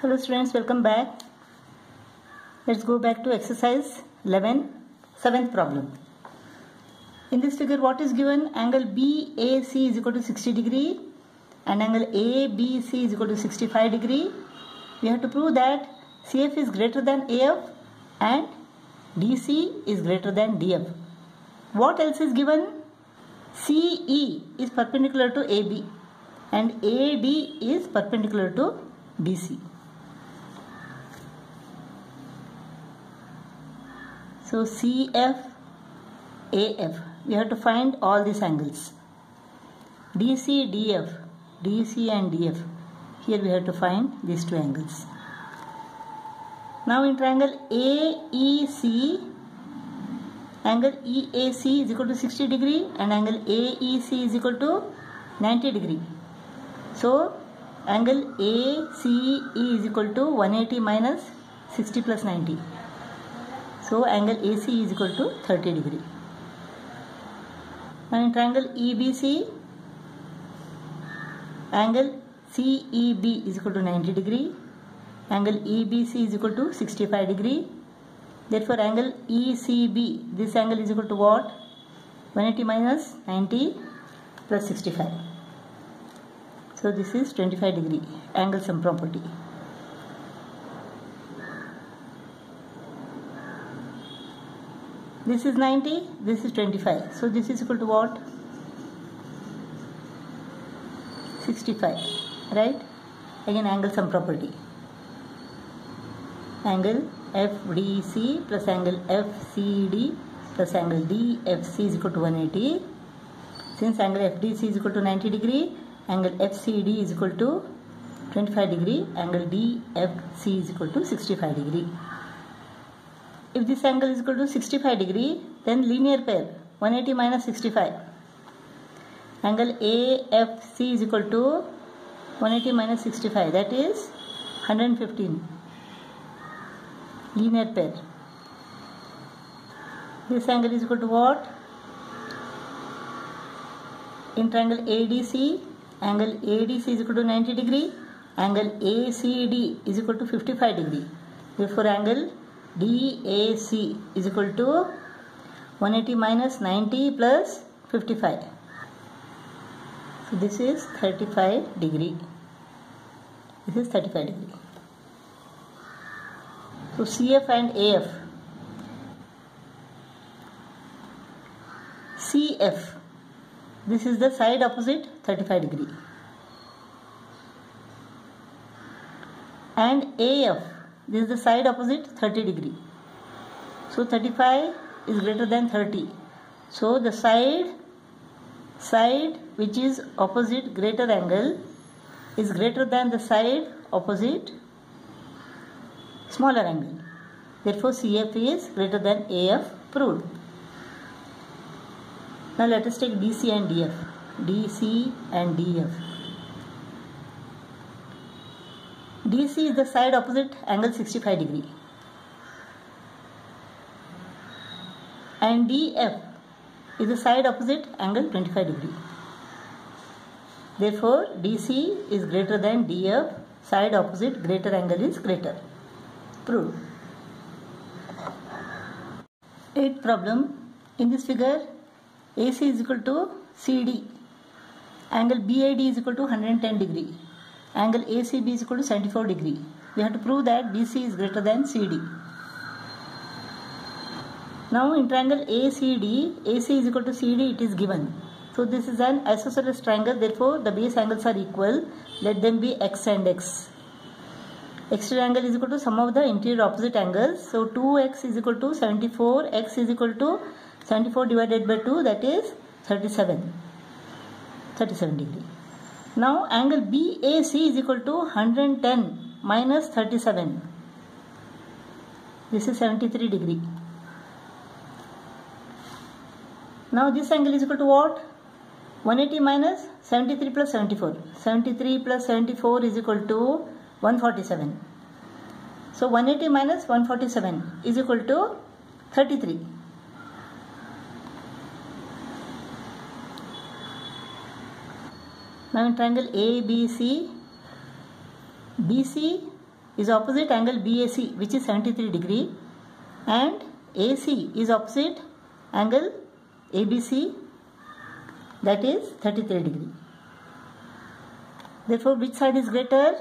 Hello students, welcome back. Let's go back to exercise 11, 7th problem. In this figure, what is given? Angle BAC is equal to 60 degree and angle ABC is equal to 65 degree. We have to prove that CF is greater than AF and DC is greater than DF. What else is given? CE is perpendicular to AB and AD is perpendicular to BC. So CF, AF, we have to find all these angles. DC, DF, DC and DF. Here we have to find these two angles. Now in triangle AEC, angle EAC is equal to 60 degree and angle AEC is equal to 90 degree. So angle ACE is equal to 180 minus 60 plus 90. So angle AC is equal to 30 degree. Now in triangle EBC, angle CEB is equal to 90 degree. Angle EBC is equal to 65 degree. Therefore angle ECB, this angle is equal to what? 180 minus 90 plus 65. So this is 25 degree angle sum property. This is 90, this is 25. So this is equal to what? 65, right? Again angle sum property. Angle FDC plus angle FCD plus angle DFC is equal to 180. Since angle FDC is equal to 90 degree, angle FCD is equal to 25 degree, angle DFC is equal to 65 degree. If this angle is equal to 65 degree, then linear pair 180 minus 65. Angle AFC is equal to 180 minus 65, that is 115. Linear pair. This angle is equal to what? In triangle ADC, angle ADC is equal to 90 degree, angle ACD is equal to 55 degree. Therefore angle DAC is equal to 180 minus 90 plus 55. So this is 35 degree. This is 35 degree. So CF and AF. CF, this is the side opposite 35 degree. And AF, this is the side opposite 30 degree. So 35 is greater than 30. So the side which is opposite greater angle is greater than the side opposite smaller angle. Therefore CF is greater than AF proved. Now let us take DC and DF. DC and DF. DC is the side opposite angle 65 degree and DF is the side opposite angle 25 degree. Therefore DC is greater than DF, side opposite greater angle is greater. Proved. 8th problem. In this figure, AC is equal to CD. Angle BAD is equal to 110 degree. Angle ACB is equal to 74 degree. We have to prove that BC is greater than CD. Now in triangle ACD, AC is equal to CD, it is given. So this is an isosceles triangle, therefore the base angles are equal. Let them be X and X. Exterior angle is equal to sum of the interior opposite angles. So 2x is equal to 74, x is equal to 74 divided by 2, that is 37 degree. Now angle BAC is equal to 110 minus 37. This is 73 degree. Now this angle is equal to what? 180 minus 73 plus 74. 73 plus 74 is equal to 147. So 180 minus 147 is equal to 33. Now in triangle ABC, BC is opposite angle BAC, which is 73 degree, and AC is opposite angle ABC, that is 33 degree. Therefore, which side is greater?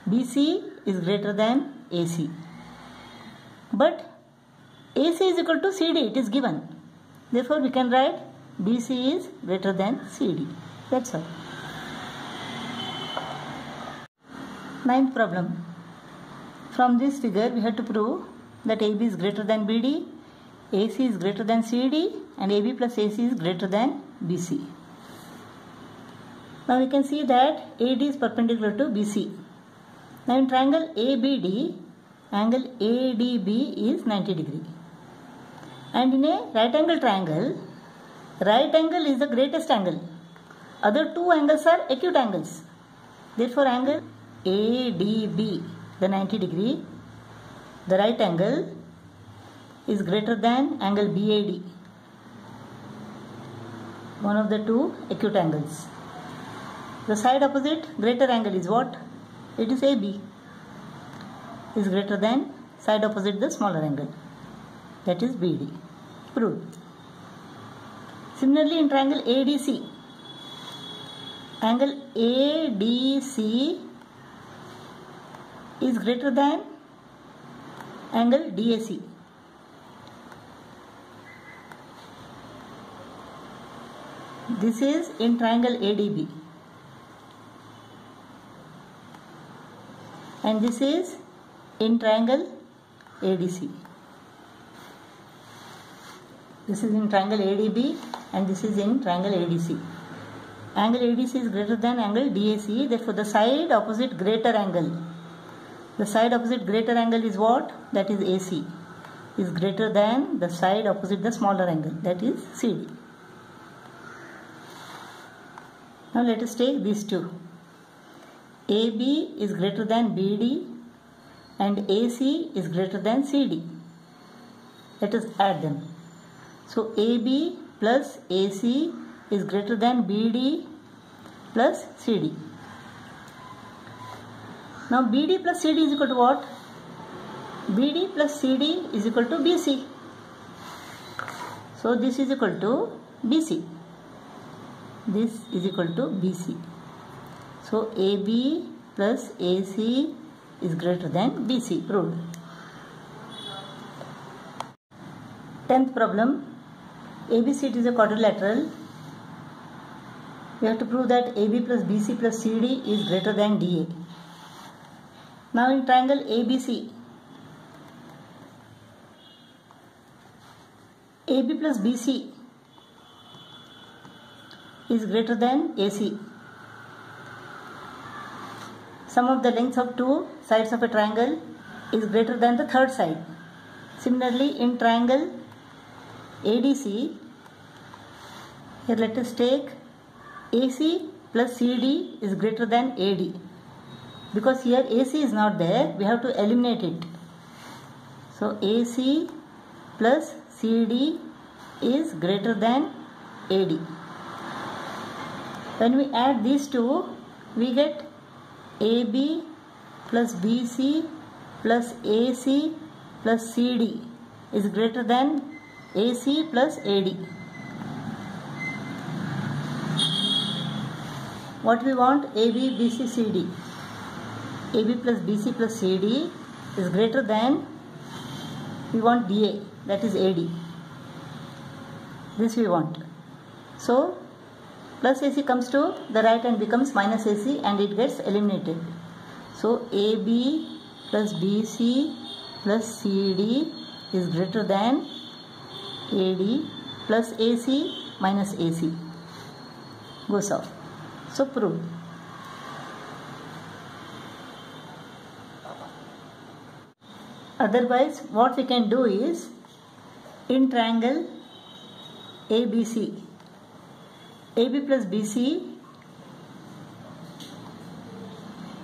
BC is greater than AC. But AC is equal to CD, it is given. Therefore, we can write BC is greater than CD. That's all. Ninth problem. From this figure, we have to prove that AB is greater than BD, AC is greater than CD, and AB plus AC is greater than BC. Now we can see that AD is perpendicular to BC. Now in triangle ABD, angle ADB is 90 degree. And in a right angle triangle, right angle is the greatest angle. Other two angles are acute angles. Therefore angle ADB, the 90 degree, the right angle is greater than angle BAD, one of the two acute angles. The side opposite greater angle is what? It is AB, is greater than side opposite the smaller angle, that is BD. Proved. Similarly in triangle ADC, angle ADC is greater than angle DAC. This is in triangle ADB. And this is in triangle ADC. This is in triangle ADB and this is in triangle ADC. Angle ADC is greater than angle DAC, therefore the side opposite greater angle. The side opposite greater angle is what? That is AC. Is greater than the side opposite the smaller angle, that is CD. Now let us take these two. AB is greater than BD and AC is greater than CD. Let us add them. So AB plus AC is greater than BD plus CD. Now BD plus CD is equal to what? BD plus CD is equal to BC. So this is equal to BC. This is equal to BC. So AB plus AC is greater than BC. Proved. 10th problem. ABCD is a quadrilateral. We have to prove that AB plus BC plus CD is greater than DA. Now in triangle ABC, AB plus BC is greater than AC. Sum of the lengths of two sides of a triangle is greater than the third side. Similarly in triangle ADC, here let us take AC plus CD is greater than AD. Because here AC is not there, we have to eliminate it. So AC plus CD is greater than AD. When we add these two, we get AB plus BC plus AC plus CD is greater than AC plus AD. What we want? AB, BC, CD. AB plus BC plus CD is greater than, we want DA, that is AD. This we want. So plus AC comes to the right and becomes minus AC and it gets eliminated. So AB plus BC plus CD is greater than AD plus AC minus AC. Goes off. So proved. Otherwise, what we can do is, in triangle ABC, AB plus BC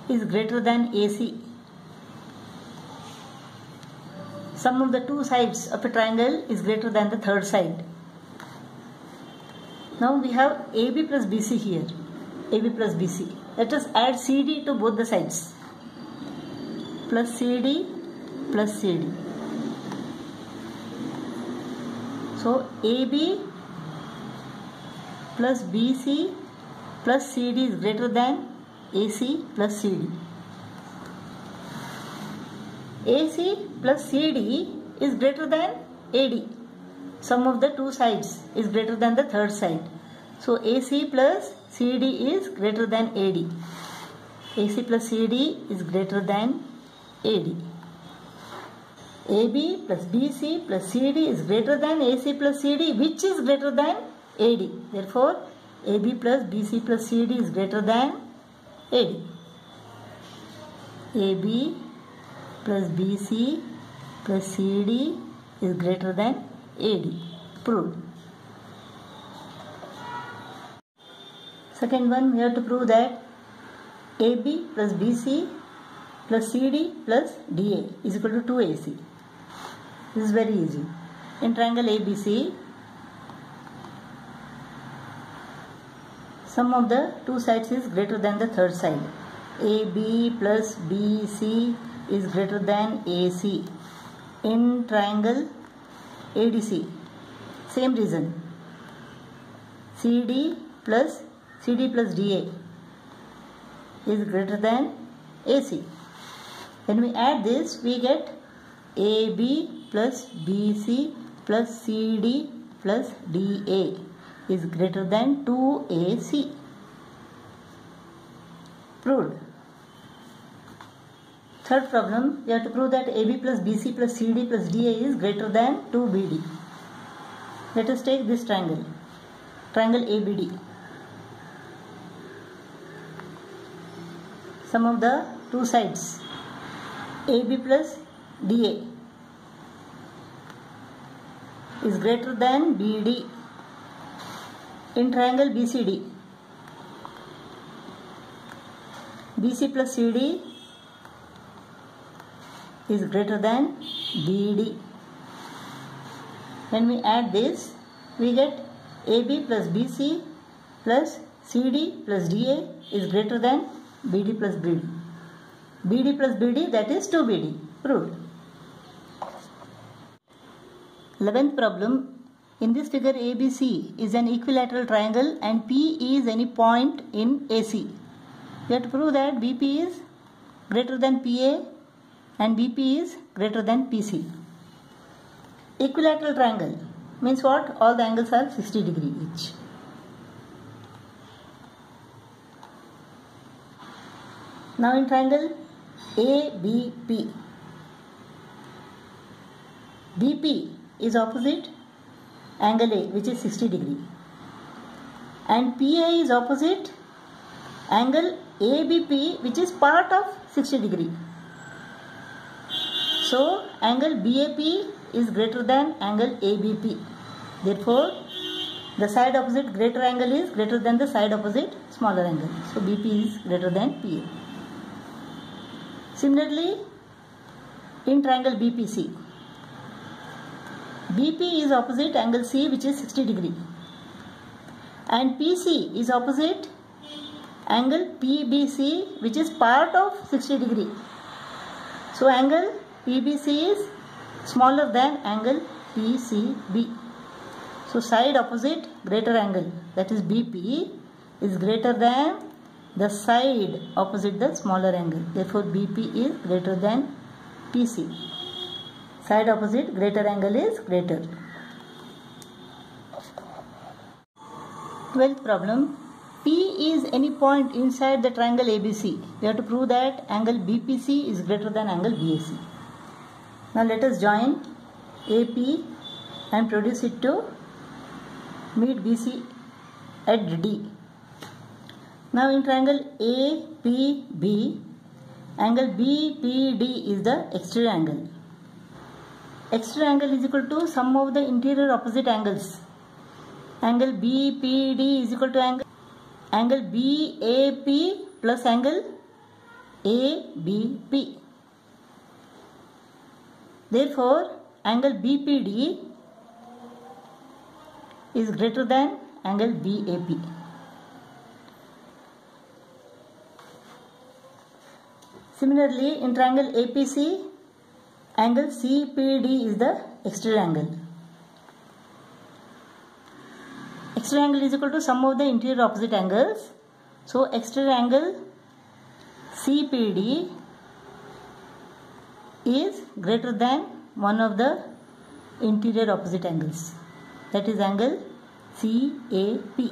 is greater than AC. Sum of the two sides of a triangle is greater than the third side. Now we have AB plus BC here. AB plus BC. Let us add CD to both the sides. plus CD plus CD. So AB plus BC plus CD is greater than AC plus CD. AC plus CD is greater than AD. Sum of the two sides is greater than the third side. So AC plus CD is greater than AD. AC plus CD is greater than AD. AB plus BC plus CD is greater than AC plus CD, which is greater than AD. Therefore, AB plus BC plus CD is greater than AD. AB plus BC plus CD is greater than AD. Proved. Second one, we have to prove that AB plus BC plus CD plus DA is equal to 2AC. This is very easy. In triangle ABC, sum of the two sides is greater than the third side. AB plus BC is greater than AC. In triangle ADC, same reason. CD plus DA is greater than AC. When we add this, we get AB plus BC plus CD plus DA is greater than 2AC. Proved. Third problem, we have to prove that AB plus BC plus CD plus DA is greater than 2BD. Let us take this triangle, triangle ABD. Sum of the two sides, AB plus DA is greater than BD. In triangle BCD, BC plus CD is greater than BD. When we add this, we get AB plus BC plus CD plus DA is greater than BD plus BD. BD plus BD, that is 2BD. Proved. 11th problem. In this figure, ABC is an equilateral triangle and P is any point in AC. We have to prove that BP is greater than PA and BP is greater than PC. Equilateral triangle means what? All the angles are 60 degree each. Now in triangle ABP, BP is opposite angle A, which is 60 degree, and PA is opposite angle ABP, which is part of 60 degree. So angle BAP is greater than angle ABP. Therefore, the side opposite greater angle is greater than the side opposite smaller angle. So BP is greater than PA. Similarly, in triangle BPC, BP is opposite angle C, which is 60 degree, and PC is opposite angle PBC, which is part of 60 degree. So angle PBC is smaller than angle PCB. So side opposite greater angle, that is BP, is greater than the side opposite the smaller angle. Therefore BP is greater than PC. Side opposite greater angle is greater. 12th problem. P is any point inside the triangle ABC. We have to prove that angle BPC is greater than angle BAC. Now let us join AP and produce it to meet BC at D. Now in triangle APB, angle BPD is the exterior angle. Exterior angle is equal to sum of the interior opposite angles. Angle BPD is equal to angle BAP plus angle ABP. Therefore, angle BPD is greater than angle BAP. Similarly, in triangle APC, angle CPD is the exterior angle. Exterior angle is equal to sum of the interior opposite angles. So, exterior angle CPD is greater than one of the interior opposite angles, that is angle CAP.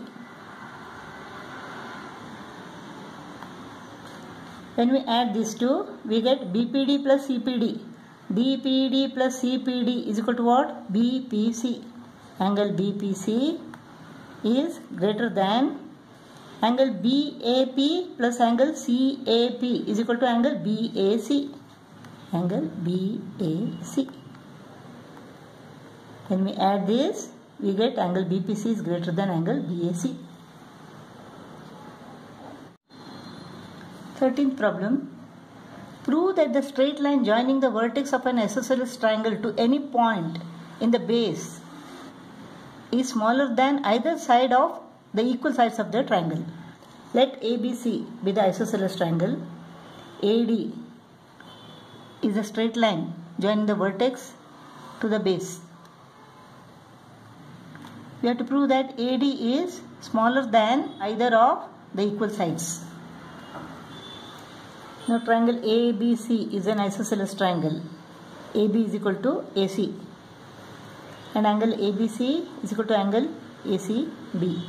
When we add these two, we get BPD plus CPD. BPD plus CPD is equal to what? BPC. Angle BPC is greater than angle BAP plus angle CAP is equal to angle BAC. Angle BAC. When we add this, we get angle BPC is greater than angle BAC. 13th problem. Prove that the straight line joining the vertex of an isosceles triangle to any point in the base is smaller than either side of the equal sides of the triangle. Let ABC be the isosceles triangle. AD is a straight line joining the vertex to the base. We have to prove that AD is smaller than either of the equal sides. Now triangle ABC is an isosceles triangle. AB is equal to AC and angle ABC is equal to angle ACB.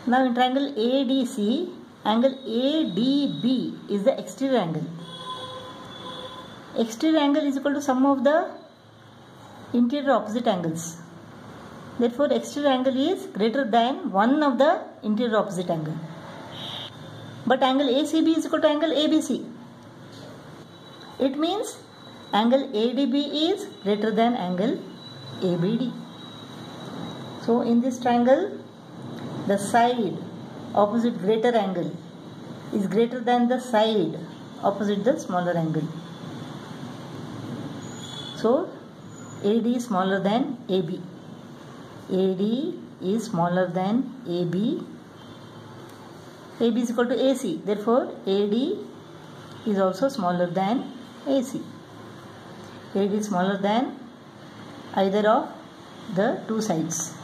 Now in triangle ADC, angle ADB is the exterior angle. Exterior angle is equal to sum of the interior opposite angles. Therefore, exterior angle is greater than one of the interior opposite angle. But angle ACB is equal to angle ABC. It means angle ADB is greater than angle ABD. So in this triangle, the side opposite greater angle is greater than the side opposite the smaller angle. So AD is smaller than AB. AD is smaller than AB. AB is equal to AC. Therefore, AD is also smaller than AC. AD is smaller than either of the two sides.